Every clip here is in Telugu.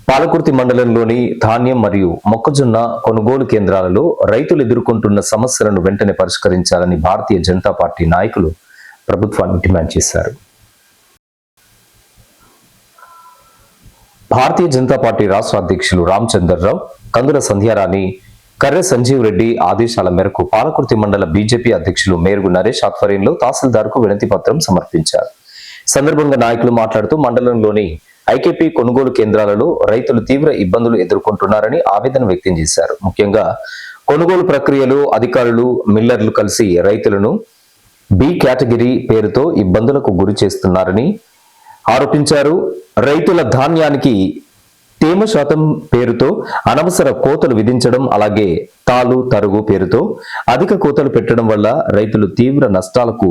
పాలకుర్తి మండలంలోని ధాన్యం మరియు మొక్కజొన్న కొనుగోలు కేంద్రాలలో రైతులు ఎదుర్కొంటున్న సమస్యలను వెంటనే పరిష్కరించాలని భారతీయ జనతా పార్టీ నాయకులు ప్రభుత్వాన్ని డిమాండ్ చేశారు. భారతీయ జనతా పార్టీ రాష్ట్ర అధ్యక్షులు రామచంద్రరావు, కందుల సంధ్యారాణి, కర్రె సంజీవ్ రెడ్డి ఆదేశాల మేరకు పాలకుర్తి మండల బీజేపీ అధ్యక్షులు మేరుగు నరేష్ ఆధ్వర్యంలో తహసీల్దార్కు వినతి పత్రం సమర్పించారు. సందర్భంగా నాయకులు మాట్లాడుతూ మండలంలోని ఐకేపీ కొనుగోలు కేంద్రాలలో రైతులు తీవ్ర ఇబ్బందులు ఎదుర్కొంటున్నారని ఆవేదన వ్యక్తం చేశారు. ముఖ్యంగా కొనుగోలు ప్రక్రియలో అధికారులు, మిల్లర్లు కలిసి రైతులను బి కేటగిరీ పేరుతో ఇబ్బందులకు గురి చేస్తున్నారని ఆరోపించారు. రైతుల ధాన్యానికి తేమ శాతం పేరుతో అనవసర కోతలు విధించడం, అలాగే తాలు తరుగు పేరుతో అధిక కోతలు పెట్టడం వల్ల రైతులు తీవ్ర నష్టాలకు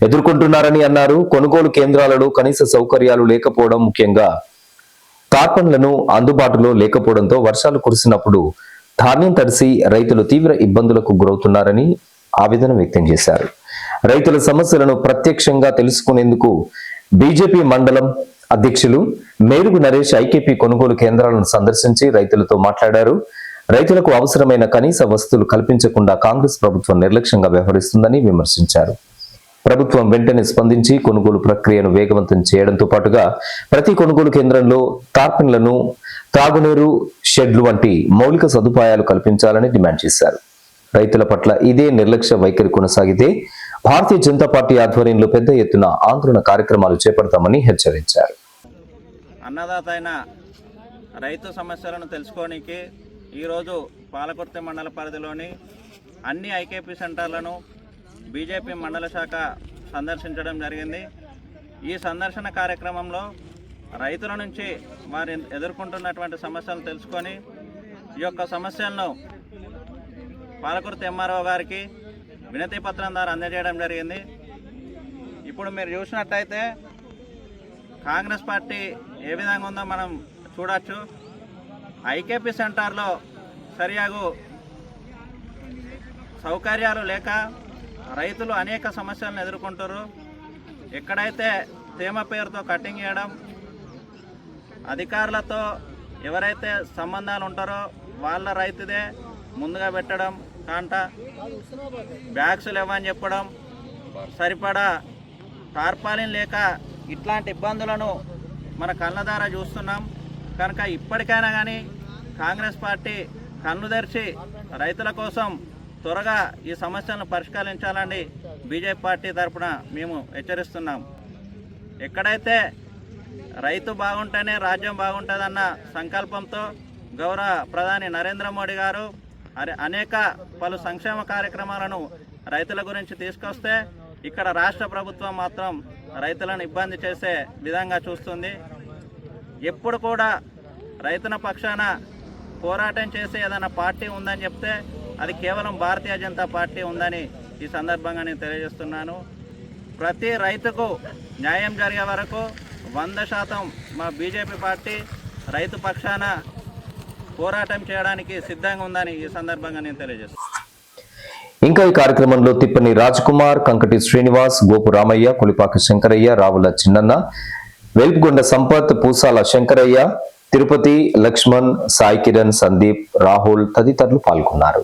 ఎదుర్కొంటున్నారని అన్నారు. కొనుగోలు కేంద్రాలలో కనీస సౌకర్యాలు లేకపోవడం, ముఖ్యంగా టార్పన్లను అందుబాటులో లేకపోవడంతో వర్షాలు కురిసినప్పుడు ధాన్యం తడిసి రైతులు తీవ్ర ఇబ్బందులకు గురవుతున్నారని ఆవేదన వ్యక్తం చేశారు. రైతుల సమస్యలను ప్రత్యక్షంగా తెలుసుకునేందుకు బీజేపీ మండలం అధ్యక్షులు మేరుగు నరేష్ ఐకేపీ కొనుగోలు కేంద్రాలను సందర్శించి రైతులతో మాట్లాడారు. రైతులకు అవసరమైన కనీస వసతులు కల్పించకుండా కాంగ్రెస్ ప్రభుత్వం నిర్లక్ష్యంగా వ్యవహరిస్తుందని విమర్శించారు. ప్రభుత్వం వెంటనే స్పందించి కొనుగోలు ప్రక్రియను వేగవంతం చేయడంతో పాటుగా ప్రతి కొనుగోలు కేంద్రంలో టార్పిన్లను, తాగునీరు షెడ్లు వంటి మౌలిక సదుపాయాలు కల్పించాలని డిమాండ్ చేశారు. రైతుల పట్ల ఇదే నిర్లక్ష్య వైఖరి కొనసాగితే భారతీయ జనతా పార్టీ ఆధ్వర్యంలో పెద్ద ఎత్తున ఆందోళన కార్యక్రమాలు చేపడతామని హెచ్చరించారు. అన్నదాత అయిన రైతు సమస్యలను తెలుసుకోవడానికి ఈరోజు పాలకుర్తి మండల పరిధిలోని అన్ని ఐకేపీ సెంటర్లను బీజేపీ మండల శాఖ సందర్శించడం జరిగింది. ఈ సందర్శన కార్యక్రమంలో రైతుల నుంచి వారు ఎదుర్కొంటున్నటువంటి సమస్యలను తెలుసుకొని ఈ యొక్క సమస్యలను పాలకుర్తి ఎంఆర్ఓ గారికి వినతి పత్రం ద్వారా అందజేయడం జరిగింది. ఇప్పుడు మీరు చూసినట్టయితే కాంగ్రెస్ పార్టీ ఏ విధంగా ఉందో మనం చూడొచ్చు. ఐకేపీ సెంటర్లో సరియాగు సౌకర్యాలు లేక రైతులు అనేక సమస్యలను ఎదుర్కొంటారు. ఎక్కడైతే తేమ పేరుతో కటింగ్ చేయడం, అధికారులతో ఎవరైతే సంబంధాలు ఉంటారో వాళ్ళ రైతుదే ముందుగా పెట్టడం, కాంట బ్యాగ్స్ లేవని చెప్పడం, సరిపడా టార్పాలిన్ లేక ఇట్లాంటి ఇబ్బందులను మన కళ్ళ ద్వారా చూస్తున్నాం. కనుక ఇప్పటికైనా కానీ కాంగ్రెస్ పార్టీ కన్ను తెరిచి రైతుల కోసం త్వరగా ఈ సమస్యలను పరిష్కరించాలని బీజేపీ పార్టీ తరఫున మేము హెచ్చరిస్తున్నాం. ఎక్కడైతే రైతు బాగుంటేనే రాజ్యం బాగుంటుందన్న సంకల్పంతో గౌరవ ప్రధాని నరేంద్ర మోడీ గారు అనేక పలు సంక్షేమ కార్యక్రమాలను రైతుల గురించి తీసుకొస్తే ఇక్కడ రాష్ట్ర ప్రభుత్వం మాత్రం రైతులను ఇబ్బంది చేసే విధంగా చూస్తుంది. ఎప్పుడు కూడా రైతుల పక్షాన పోరాటం చేసే ఏదైనా పార్టీ ఉందని చెప్తే అది కేవలం భారతీయ జనతా పార్టీ ఉందని ఈ సందర్భంగా నేను తెలియజేస్తున్నాను. ప్రతి రైతుకు న్యాయం జరిగే వరకు 100% మా బీజేపీ పార్టీ రైతు పక్షాన పోరాటం చేయడానికి సిద్ధంగా ఉందని ఈ సందర్భంగా నేను తెలియజేస్తున్నాను. ఇంకా ఈ కార్యక్రమంలో తిప్పని రాజ్ కుమార్, కంకటి శ్రీనివాస్, గోపు రామయ్య, కొలిపాక శంకరయ్య, రావుల చిన్నన్న, వెల్పుగొండ సంపత్, పూసాల శంకరయ్య, తిరుపతి, లక్ష్మణ్, సాయి కిరణ్, సందీప్, రాహుల్ తదితరులు పాల్గొన్నారు.